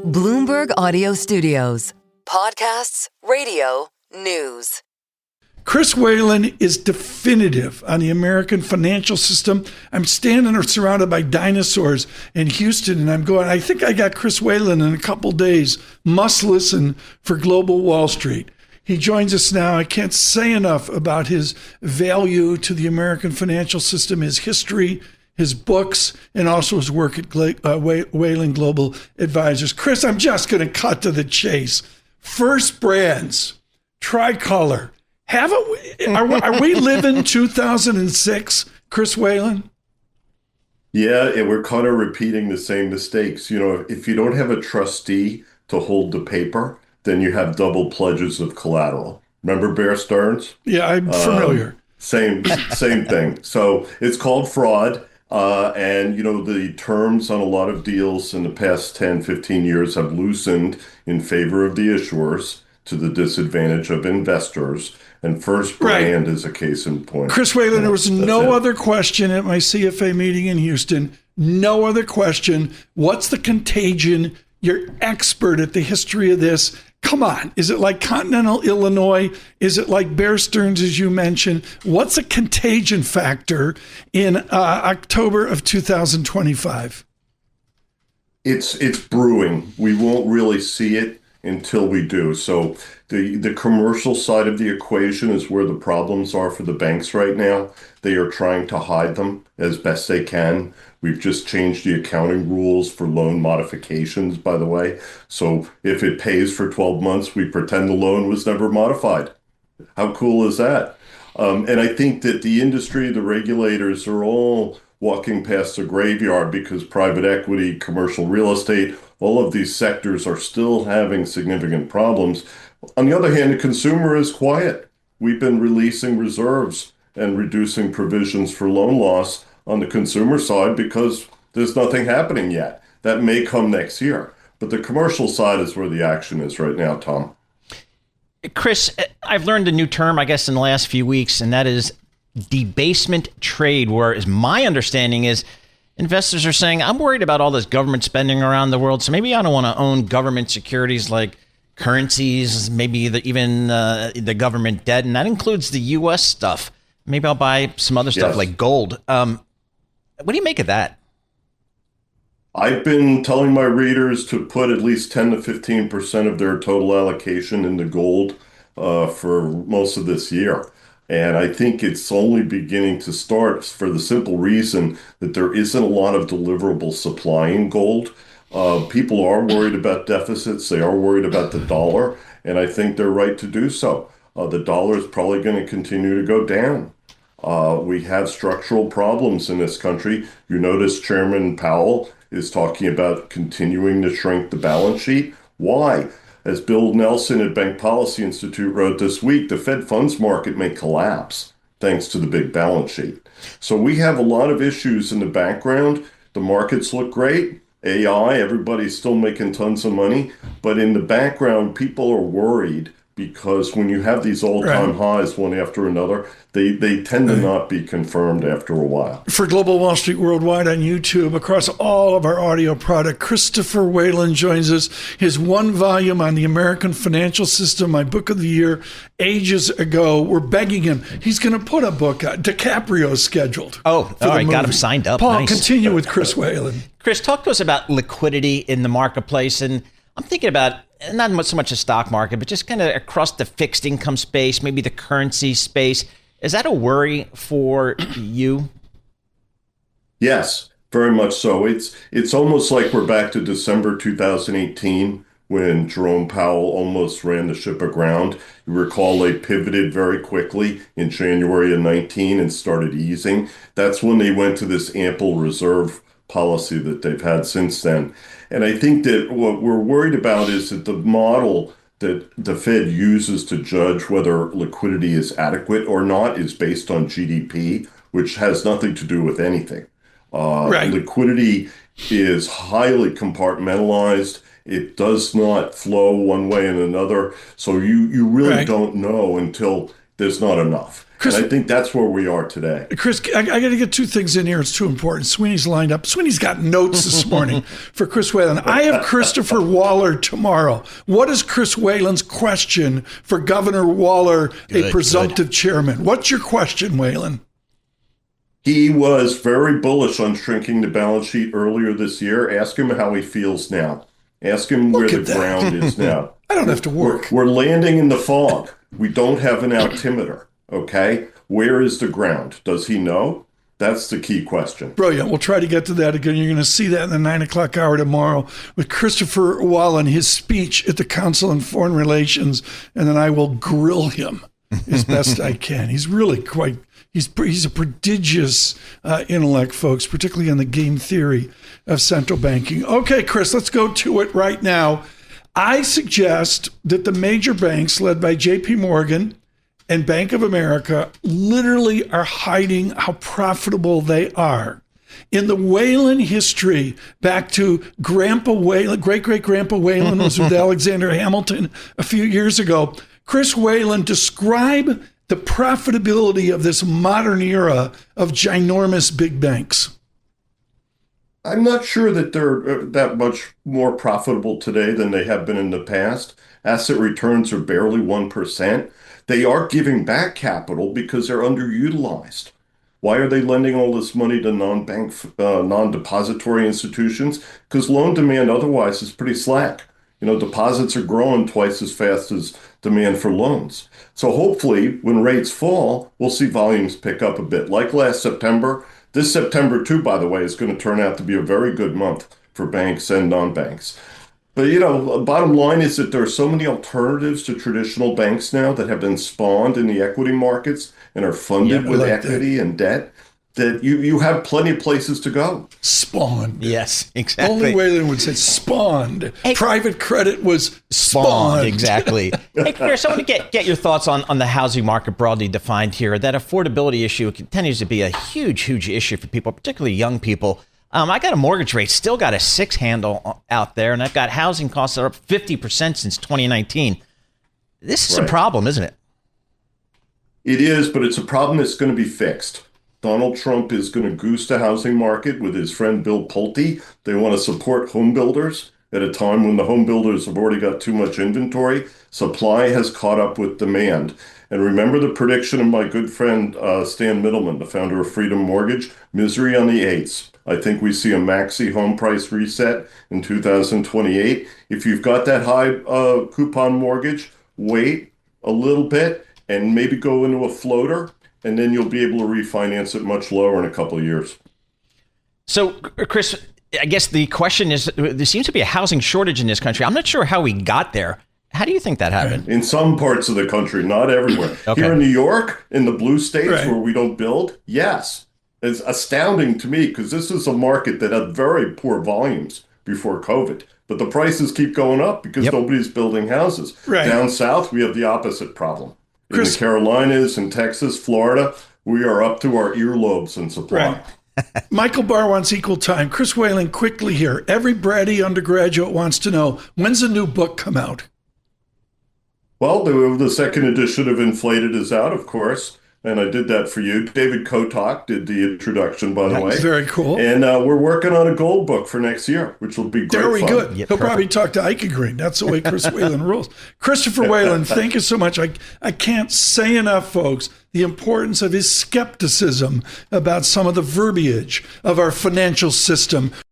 Bloomberg Audio Studios. Podcasts, radio, news. Chris Whalen is definitive on the American financial system. I'm standing surrounded by dinosaurs in Houston, and I'm going, I think I got Chris Whalen in a couple days. Must listen for Global Wall Street. He joins us now. I can't say enough about his value to the American financial system, his history, his books, and also his work at Whalen Global Advisors. Chris, I'm just going to cut to the chase. First Brands, Tricolor. Are we living 2006, Chris Whalen? Yeah, and we're kind of repeating the same mistakes. You know, if you don't have a trustee to hold the paper, then you have double pledges of collateral. Remember Bear Stearns? Yeah, I'm familiar. Same thing. So it's called fraud. And, you know, the terms on a lot of deals in the past 10, 15 years have loosened in favor of the issuers to the disadvantage of investors. And First Brand is a case in point. Chris Whalen, there was no other question at my CFA meeting in Houston. No other question. What's the contagion? You're expert at the history of this. Come on. Is it like Continental Illinois? Is it like Bear Stearns, as you mentioned? What's a contagion factor in October of 2025? It's brewing. We won't really see it until we do. So the commercial side of the equation is where the problems are for the banks right now. They are trying to hide them as best they can. We've just changed the accounting rules for loan modifications, by the way. So if it pays for 12 months, we pretend the loan was never modified. How cool is that? And I think that the industry, the regulators are all walking past the graveyard because private equity, commercial real estate, all of these sectors are still having significant problems. On the other hand, the consumer is quiet. We've been releasing reserves and reducing provisions for loan loss on the consumer side because there's nothing happening yet. That may come next year. But the commercial side is where the action is right now, Tom. Chris, I've learned a new term, I guess, in the last few weeks, and that is debasement trade, whereas my understanding is investors are saying, I'm worried about all this government spending around the world, so maybe I don't want to own government securities like currencies, maybe even the government debt, and that includes the U.S. stuff. Maybe I'll buy some other stuff like gold. What do you make of that? I've been telling my readers to put at least 10 to 15% of their total allocation into gold for most of this year. And I think it's only beginning to start for the simple reason that there isn't a lot of deliverable supply in gold. People are worried about deficits. They are worried about the dollar. And I think they're right to do so. The dollar is probably going to continue to go down. We have structural problems in this country. You notice Chairman Powell is talking about continuing to shrink the balance sheet. Why? As Bill Nelson at Bank Policy Institute wrote this week, the Fed funds market may collapse thanks to the big balance sheet. So we have a lot of issues in the background. The markets look great. AI, everybody's still making tons of money. But in the background, people are worried because when you have these all-time highs one after another, they tend to not be confirmed after a while. For Global Wall Street Worldwide on YouTube, across all of our audio product, Christopher Whalen joins us. His one volume on the American financial system, my book of the year, ages ago. We're begging him. He's going to put a book out. DiCaprio's scheduled. Oh, all right. Got him signed up. Paul, nice. Continue with Chris Whalen. Chris, talk to us about liquidity in the marketplace. And I'm thinking about not so much the stock market, but just kind of across the fixed income space, maybe the currency space. Is that a worry for you? Yes, very much so. It's almost like we're back to December 2018 when Jerome Powell almost ran the ship aground. You recall they pivoted very quickly in January of 19 and started easing. That's when they went to this ample reserve policy that they've had since then. And I think that what we're worried about is that the model that the Fed uses to judge whether liquidity is adequate or not is based on GDP, which has nothing to do with anything. Liquidity is highly compartmentalized. It does not flow one way and another. So you really don't know until there's not enough. Chris, and I think that's where we are today. Chris, I got to get two things in here. It's too important. Sweeney's lined up. Sweeney's got notes this morning for Chris Whalen. I have Christopher Waller tomorrow. What is Chris Whalen's question for Governor Waller, a presumptive chairman? What's your question, Whalen? He was very bullish on shrinking the balance sheet earlier this year. Ask him how he feels now. Ask him where the ground is now. I don't have to work. We're landing in the fog. We don't have an altimeter, okay? Where is the ground? Does he know? That's the key question. Brilliant. We'll try to get to that again. You're going to see that in the 9 o'clock hour tomorrow with Christopher Whalen, his speech at the Council on Foreign Relations, and then I will grill him as best I can. He's really quite... He's a prodigious intellect, folks, particularly on the game theory of central banking. Okay, Chris, let's go to it right now. I suggest that the major banks led by JP Morgan and Bank of America literally are hiding how profitable they are. In the Whalen history, back to Grandpa Whalen, great-great-grandpa Whalen was with Alexander Hamilton a few years ago. Chris Whalen, describe the profitability of this modern era of ginormous big banks. I'm not sure that they're that much more profitable today than they have been in the past. Asset returns are barely 1%. They are giving back capital because they're underutilized. Why are they lending all this money to non-bank, non-depository institutions? Because loan demand otherwise is pretty slack. You know, deposits are growing twice as fast as demand for loans. So hopefully when rates fall, we'll see volumes pick up a bit. Like last September, this September too, by the way, is going to turn out to be a very good month for banks and non-banks. But, you know, bottom line is that there are so many alternatives to traditional banks now that have been spawned in the equity markets and are funded with equity and debt, that you have plenty of places to go. Spawned. Yes, exactly. Only Whalen would say spawned. Hey, private credit was spawned. Exactly. Hey, Chris, I want to get your thoughts on the housing market broadly defined here. That affordability issue continues to be a huge issue for people, particularly young people. I got a mortgage rate, still got a 6 handle out there, and I've got housing costs that are up 50% since 2019. This is a problem, isn't it? It is, but it's a problem that's going to be fixed. Donald Trump is going to goose the housing market with his friend Bill Pulte. They want to support home builders at a time when the home builders have already got too much inventory. Supply has caught up with demand. And remember the prediction of my good friend Stan Middleman, the founder of Freedom Mortgage, misery on the 8s. I think we see a maxi home price reset in 2028. If you've got that high coupon mortgage, wait a little bit and maybe go into a floater, and then you'll be able to refinance it much lower in a couple of years. So, Chris, I guess the question is, there seems to be a housing shortage in this country. I'm not sure how we got there. How do you think that happened? In some parts of the country, not everywhere. Okay. Here in New York, in the blue states where we don't build, yes. It's astounding to me because this is a market that had very poor volumes before COVID. But the prices keep going up because nobody's building houses. Right. Down south, we have the opposite problem. In the Carolinas and Texas, Florida, we are up to our earlobes in supply. Right. Michael Barr wants equal time. Chris Whalen, quickly here. Every bratty undergraduate wants to know, when's a new book come out? Well, the second edition of Inflated is out, of course. And I did that for you. David Kotok did the introduction, by the way. Very cool. And we're working on a gold book for next year, which will be great fun. Very good. He'll probably talk to Ike Green. That's the way Chris Whalen rules. Christopher Whalen, thank you so much. I can't say enough, folks, the importance of his skepticism about some of the verbiage of our financial system.